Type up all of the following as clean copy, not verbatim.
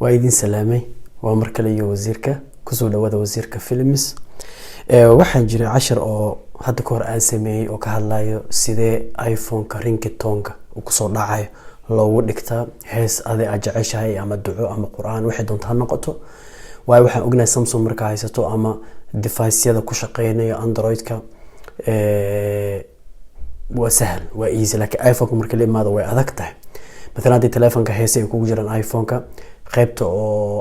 waa idin salaamay waa mar kale iyo wasiirka kusoo dhawaada wasiirka films waxaan jiray cashar oo hadda ka hor aan sameeyay oo ka hadlayo sidee iPhone-ka ringtone-ka uu kusoo dhacayo loogu dhigtaa hees adiga jeceshahay ama duco ama quraan wixii doonto ha noqoto waayo waxaan ognahay Samsung marka haysato ama device-yada ku shaqeynaya Android-ka waa sahal waa easy laakiin iPhone-ka marka la imaado way adag tahay مثلا هذه تلفون كهيسة يكون جران آيفون كا قيبته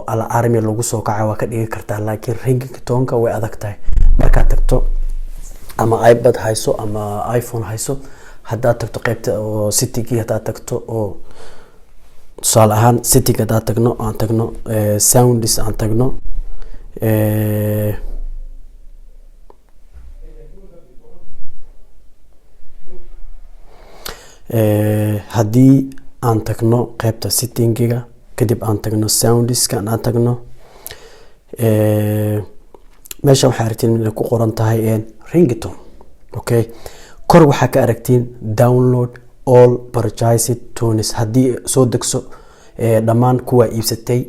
على أرمي لوجو سوق عواك دقيقة كرتها لكن رينج كتون كا وأذكته مركز تكتو أما آيباد هايسو أما آيفون هايسو هذا تكتو قيبته ستي كي هذا تكتو صالحان ستي كذا تكنو عن تكنو ساوندس عن تكنو هدي aan tagno qaybta setting-ga kadib aan tagno sounds-ka aan tagno meesha waxa aragtiin inay ku qoran tahay ringtone okay kor waxa ka aragtiin download all purchased tones hadii soo degso dhamaan kuwa iibsatay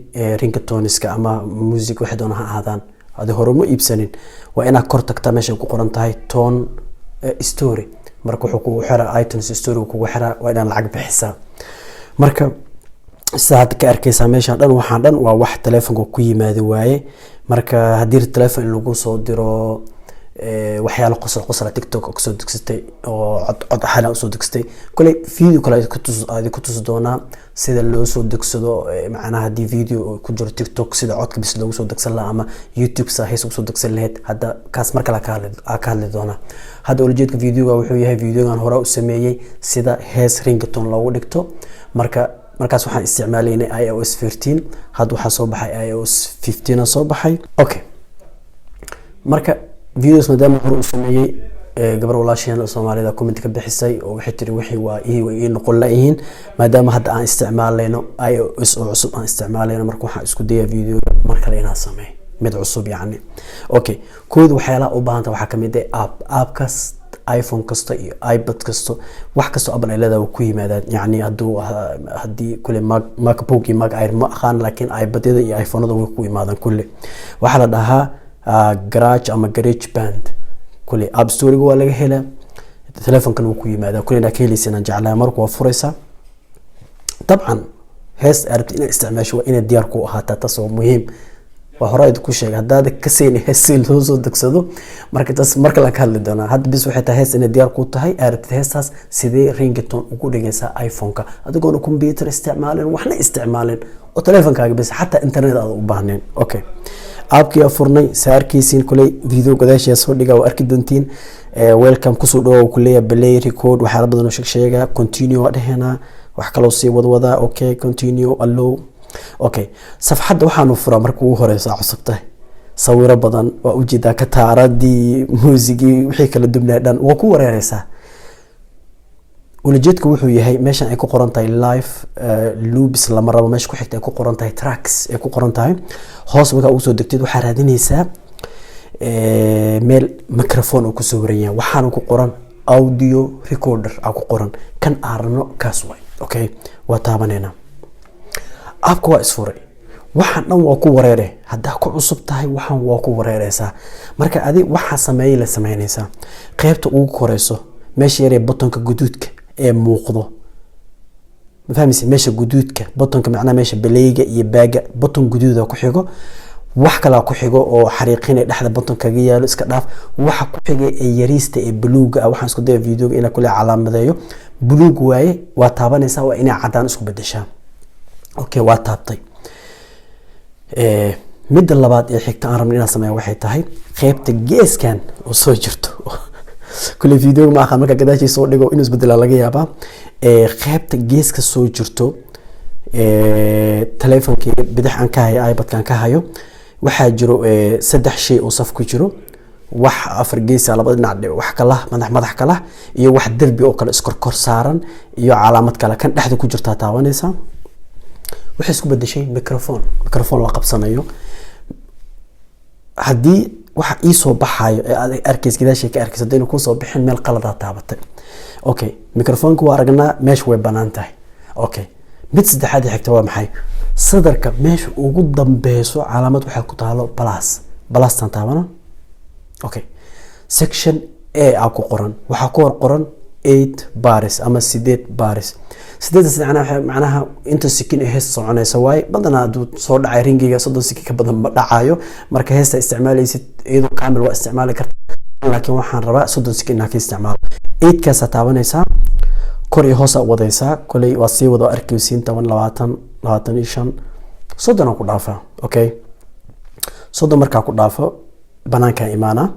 ringtones-ka ama music waxa doona ha ahaadaan hada hore ma iibsanin waa inaad kor tagtaa meesha ku qoran tahay tone story marka wuxuu ku xiraa iTunes story ku xiraa waa inaan lacag bixisaa marka saad ka arkaysa meesha dhan waxaan dhan waa wax telefoonka ku yimaado waaye marka hadii telefoon lagu soo diro waxyaalo qosol TikTok oo soo degsatay oo cod xala soo degsatay kulay video kale ku tus doona sida loo soo degsado macnaha hadii video ku jiro TikTok sida codka bis loogu soo degsan la ama YouTube saaxiis ugu soo degsan lahayd hada kaas marka la ka hadli doona hada ujeedka videoga wuxuu yahay videogan hore u sameeyay sida hees ringtone loogu dhigto markaas waxaan isticmaalaynay iOS 15 hadda waxa soo baxay iOS 15 soo baxay okay marka videos madama hore u sameeyay gabar walaasheen Soomaalida comment ka bixisay oo waxay tiri wixii waa ii noqon laayihiin maadaama hadda aan isticmaalayno iOS oo cusub aan isticmaalayno marka waxaan isku dayaa videoga marka la inaan sameeyo mid cusub yani okay kood waxyaalaha u baahan tahay waxa kamid ah app-kaas iPhone kasta iyo iPad kasta wax kasta Apple ay leedahay ku yimaadaan yani hadii kulli MacBook iyo Mac Air ma aqaan laakiin iPad-yada iyo iPhone-ada way ku yimaadaan kulli waxa la dhahaa garage ama garage band kulli App Store-ga waa laga helaa telefoonkan uu ku yimaada kulli na keenaysan jeclaa markuu furaysa طبعا hees arabti in isticmaasho waa in diyaar ku ahaataa taasoo muhiim وهرايد كل شيء هذا كسين هسيل هوزو دكسدو marka la hadli doona had bis waxay tahay in diyaar ku tahay aaragti heestaas sidee ringtone ugu dhigaysa iPhone-ka adigoo computer isticmaalin waxna isticmaalin oo telefonkaaga bis hatta internet aad u baahneen okay app-kii furnay saarkiisiin kulay video gadaashiya soo dhiga oo arki doontiin welcome ku soo dhaw kulay play record waxa badan oo sheega continue dhahena wax kale oo sii wadwada okay continue allow okay safxadda waxaanu furaa markuu ugu horeysa cusubtay sawiro badan waa u jeedaa ka taaradii muusigi wixii kala dubnaa dhan waa ku wareeraysaa ulajeedku wuxuu yahay meeshan ay ku qoran tahay live loops lama rabo meesha ku xigta ay ku qoran tahay tracks ay ku qoran tahay hoos marka ugu soo degtid waxa raadinaysaa meel microphone oo ku soo wareeyay waxaanu ku qoran audio recorder ku qoran kan aarno kaas way okay waa taabanayna app waa isfuray waxaan dhan waa ku wareeray hadaa ku cusub tahay waxaan waa ku wareeraysaa marka adi waxa sameeyay la sameeynaysaa qaybta ugu koreyso meesha yare buttonka guduudka ee muuqdo ma fahmaysid meesha guduudka buttonka macna meesha belayga iyo baaga button guduuda ku xigo wax kala ku xigo oo xariiqinay dhaxda buttonka ga yaalo iska dhaaf waxa ku xigay ee yariista ee buluuga waxaan isku dayaa videoga ina kula calaamadeeyo buluug waaye waa taabanaysaa waa inay cadaan isku bedeshaa okay waa taabtay mid labaad ee xigta aan rabnaa inaan sameeyo waxay tahay qaybta geeskan oo soo jirto kulli video ma aqaan marka gadaashii soo dhigo inuu isbedela laga yaabaa qaybta geeska soo jirto telefoonka bidix aan ka hayo iPad-kan ka hayo waxa jiro saddex shay oo saf ku jiro wax afar gees laba dhinac wax kala madax kala iyo wax darbi oo kale iskor saaran iyo calaamad kale kan dhexda ku jirta taabanaysa waxa isku bedeshay microphone la qabsanayo hadii waxa ii soo baxayo ee arkays gidaashay ka arkays hadii ku soo bixin meel qalad ah taabatay okay microphone-ku waa aragnaa meesh way banaan tahay okay mid saddexaad xigta waa maxay sadarka meesha ugu dambeeyso calaamad waxa ku taalo plus tan taabana. Okay, section A ku qoran waxa ku qoran 8 bars ama 8 bars. 8 macnaha inta sikin hees soconaysa way badanaa duu soo dhacay ringiga 30 sikin ka badan ma dhacayo marka heesta isticmaalaysid iyadoo kaamil waa isticmaali kartaa laakiin waxaan rabaa 30 sikin ka isticmaal. 8 ka taabanaysa kor iyo hoos wadaysa kulay waa sii wada arkaysiin 10 20 25 soddon ku dhaafa. Okay, soddon marka ku dhaafo banaanka imaana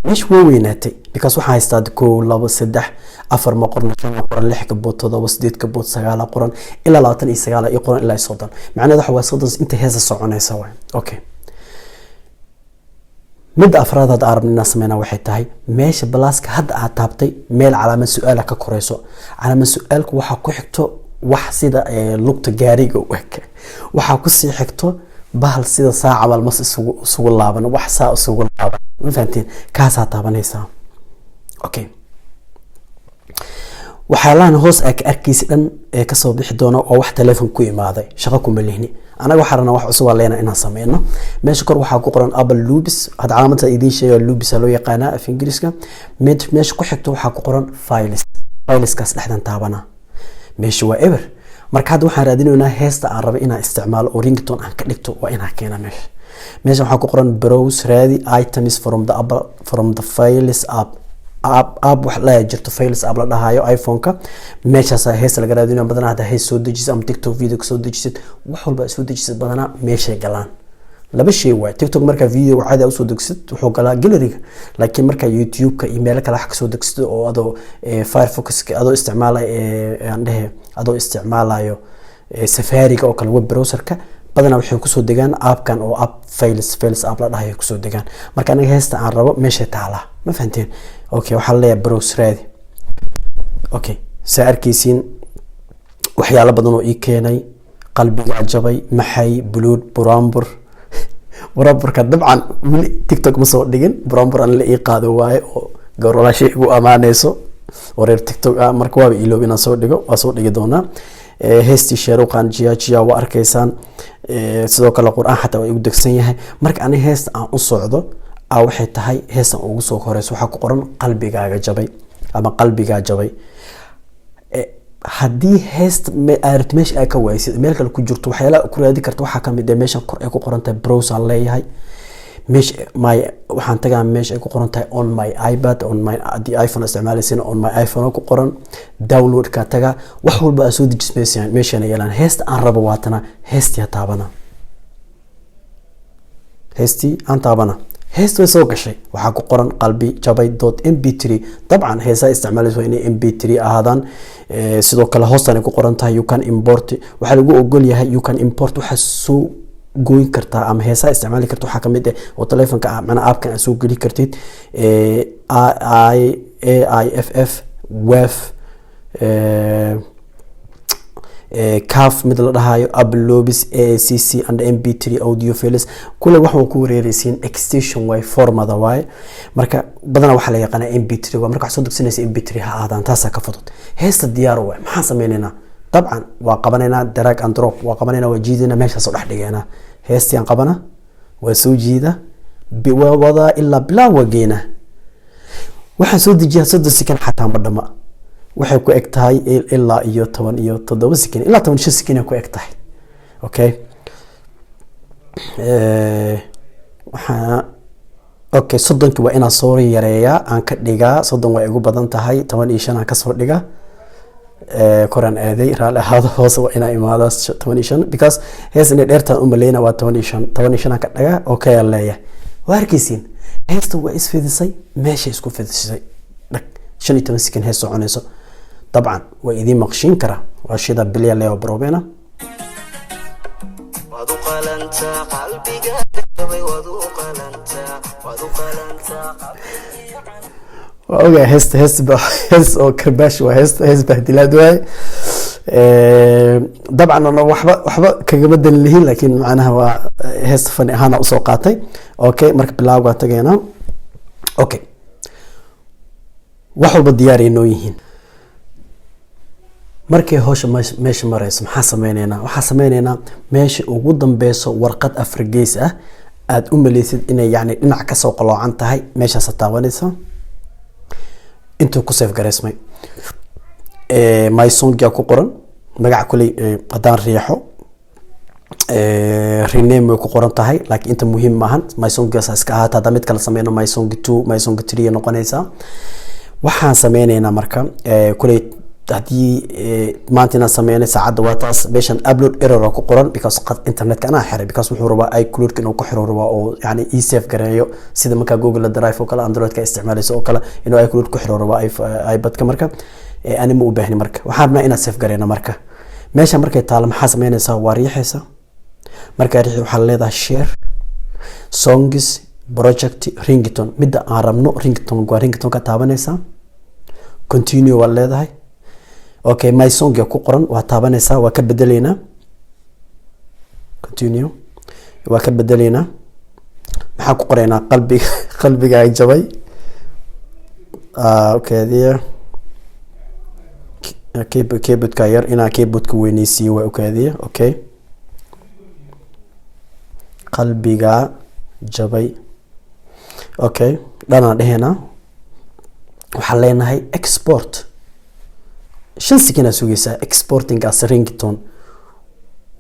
مش ويناتي because waxaa haystaa 1 2 3 4 ma qorno 5 qoran 6 kabood 7 8 kabood 9 qoran ilaa 29 iyo qoran ilaa 30 macnaheedu waxa waa 30 inta heesa soconaysa way. Okay, mid afraad aad arabnina sameeyna waxay tahay meesha balaaska hadda aad taabtay meel calaamad su'aal ka korayso. calaamad su'aalku waxa ku xigto wax sida lugta gaariga u eg waxa ku sii xigto bahal sida saaca wal mas isugu laaban wax saa isugu laaban ma fahantiin kaasa taabanaysa. Okay, waxa laan hoos arkaysi dhan ka soo bixi doona oo wax telefoon ku imaaday shaqo ku malihni anaga waxaan wax cusub leena inaan sameeyno. meesha kor waxa ku qoran Apple Lubis had calaamada idin sheegay Lubis loo yaqaan af Ingiriiska. meesha ku xigto waxa ku qoran files kaas dhexdan taabana meesha waa ever. marka hadda waxaan raadinaynaa heesta aan rabo inaan isticmaalo oo ringtone aan ka dhigto waa inaan keena meesha waxa ku qoran browse ready items from the files app wax la jirto files app la dhahayo iPhone-ka meeshaas heesta laga raadinayo badanaa hada hees soo dejisid ama TikTok video soo dejisid wax walba soo dejisid badanaa meesha galaan laba shay waa TikTok marka video caadi ah soo degsid wuxuu galaa gallery-ga laakiin marka YouTube-ka email kala wax ka soo degsid oo adoo Firefox-ka adoo isticmaalayo Safari-ga oo kale web browser-ka badanaa waxay ku soo degaan app-kan oo app files app la dhahayo ku soo degaan. marka aniga heesta aan rabo meesha taala ma fahanteen. Okay, waxa la leeyahay browse ready. Okay, saarkiisiin waxyaalo badan oo ii keenay qalbiga jabay maxay buluud buraamburka dabcan TikTok ma soo dhigin buraambur aan la ii qaado waaye oo gowralaasha igu amaanayso wareer TikTok marka waa iloob inaan soo dhigo waa soo dhigi doonaa. heesti sheeruqan jiya waa arkaysaan sidoo kale quraan xataa waa igu degsan yahay. marka ani heesta aan u socdo waxay tahay heestan ugu soo horeyso waxa ku qoran qalbigaaga jabay ama qalbiga jabay. haddii heesta aad meesha ay ka waysid meel kale ku jirto waxyaalaha ku raadi karto waxa kamid ah meeshan kor ay ku qoran tahay browser leeyahay meesha waxaan tagaa meesha ay ku qoran tahay on my iPad on my iPhone isticmaalaysan on my iPhone ku qoran download ka taga wax walba soo dejismaysan meeshan yeelan heesta aan rabo waatana heestii taabana heesta way soo gashay waxa ku qoran qalbi jabay.mp3 dabcan heesa isticmaalayso inay mp3 ahaadaan sidoo kale hoostan ku qoran tahay you can import waxa lagu ogol yahay you can import waxa soo gooyn kartaa ama heesa isticmaali kartaa waxa kamid ah oo telefoonka ama app-kan soo gali kartid AIFF WAV CAF mid la dhahayo Apple Lubis AACC and MP3 audio files kule waxaan ku wareeraysiin extension way formada way marka badana waxa la yaqaan MP3 waa marka soo degsanaysa MP3 ha aadaan taas ka fudud heesta diyaar way maxaan sameeynaa dabcan waa qabanayna drag and drop waa qabanayna waa jiidina meesha soo dhex dhigayna heestii aan qabana waa soo jiida wada illa bilaa wageena waxaan soo dejiyaa 30 second xataa ma dhama waxay ku eg tahay ilaa iyo 10 iyo 7 second ilaa 15 second ku eg tahay. Okay, okay 30 waa inaan soo yareeyaa aan ka dhigaa 30 waa igu badan tahay 15 aan ka soo dhigaa koran aaday raali ahaado hoos waa inaa imaado 15 because heesna dheertaan u maleeyna waa 15 ka dhaga. Okay leeyahay waa arkaysiin heesta waa isfidisay meesha isku fidisay dhag 15 second hees soconayso طبعا وايدي مقشين كرا واشيدا بليا ليو بروبينا وذوق لنت قلبي قلبي وذوق لنت اوكي هست او كرباش وهست بهدلات واي طبعا انا وحبا كغا بدل لهين لكن معناها وا هست فني اهانا اسو قاتay اوكي marka bilawga tagayna okay wax walba diyaar inoo yihiin markay hawsha meesha marayso maxaa sameynaynaa waxaa sameynaynaa meesha ugu dambeyso warqad afar gees ah aad u maleysid inay yani dhinac ka soo qaloocan tahay meeshaas taabanaysa intuu ku save gareysmay my song yaa ku qoran magaca kulay qadaan riixo rename way ku qoran tahay laakiin inta muhiim maahan my song gaas iska ahaata hadda mid kala sameyno my song 2 my song 3 noqonaysa waxaan sameynaynaa marka kulay hadii maanta inaan sameynay saacada waa taas meeshan upload error ku qoran because qad internet kana xiray because wuxuu rabaa ay cloud inuu ku xiro rabaa oo yani e-save gareeyo sida marka Google Drive oo kale Android ka isticmaalayso oo kale inuu ay cloud ku xiro rabaa iPad ka marka ani ma u baahni marka waxaan rabnaa inaan save gareeyno marka meesha markay taalo maxaa sameynaysaa waa riixaysa marka riixi waxa leedahay share songs project ringtone midda aan rabno ringtone ka taabanaysa continue waa leedahay okay my song ku qoran waa taabanaysa waa ka bedeleynaa continue waa ka bedeleynaa maxaa ku qoraynaa qalbiga ay jabay okay there keyboard ka yar ina keyboard ka weynaysiyo waa okay okay qalbiga jabay okay dhana dhehena waxaa leenahay export shan sikina sugaysa exporting as ringtone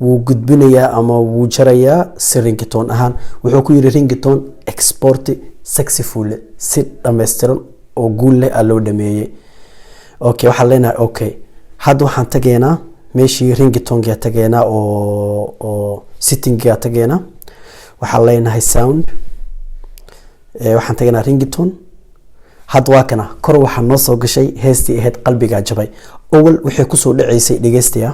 wuu gudbinayaa ama wuu jarayaa ringtone ahaan wuxuu ku yiri ringtone export successful si dhameystiran oo guul leh loo dhameeyay okay waxaa leenahay okay hadda waxaan tageynaa meeshii ringtone ga tageynaa oo setting ga tageynaa waxaa leenahay sound waxaan tageynaa ringtone hadda waa kana kor waxa noo soo gashay heestii ahayd qalbiga jabay awal wixii ku soo dhaceysay dhageystiya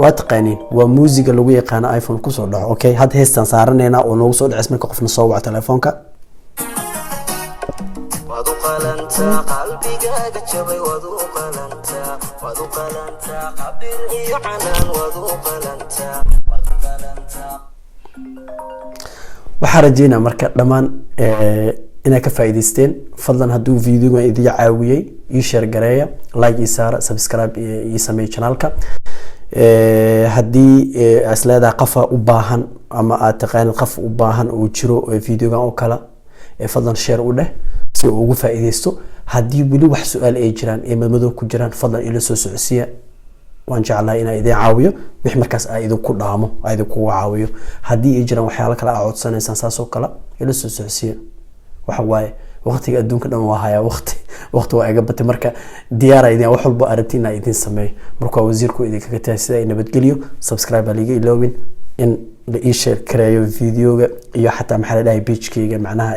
waa taqaaniin waa muusiga lagu yaqaan iPhone ku soo dhaco okay hadda heestan saaranayna oo noogu soo dhaceys marka qofna soo waco telefoonka wadu qalanta qalbigaaga jabay wadu qalanta qabir iyo canan wadu qalanta waxaan rajeynaa marka dhamaan inay ka faa'iideysteen fadlan hadduu videoga idin caawiyay ii share gareeya like ii saara subscribe ii sameey channelka haddii asleeda qafa u baahan ama aad taqaan qaf u baahan oo jiro videoga oo kala fadlan share u dheh si uu ugu faa'iideysto haddii wali wax su'aal ay jiraan ee madmadow ku jiraan fadlan ila soo socodsiya waan jeclahay inaan idin caawiyo wix markaas ay idin ku dhaamo ay idin ku caawiyo haddii ay jiraan waxyaalo kale aad codsanaysan saas oo kale ila soo socodsiya waxa waaye waqtiga adduunka dhan waa haya waqti waa iga batay marka diyaar ay idin wax walba aragtiin ay idin sameey marka wasiirku idin kaga tahay sida ay nabadgeliyo subscribe liga iloobin in la ii share kareeyo videoga iyo xataa maxaa la dhahay page-kayga macnaha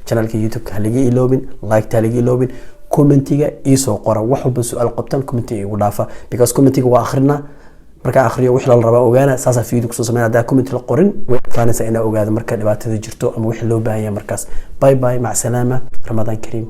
channelka YouTube ka liga iloobin like ta liga iloobin commentiga isoo qora wax walba su'aal qabtan commentiga igu dhaafa because commentiga waa akhrina marka akhriyo wix la raba ogaana saasa video kusoo sameeyay hadaa comment la qorin way faanaysa ina ogaado marka dhibaatada jirto ama wix loo baahan yahay markaas bye bye mac salaama ramadan kariim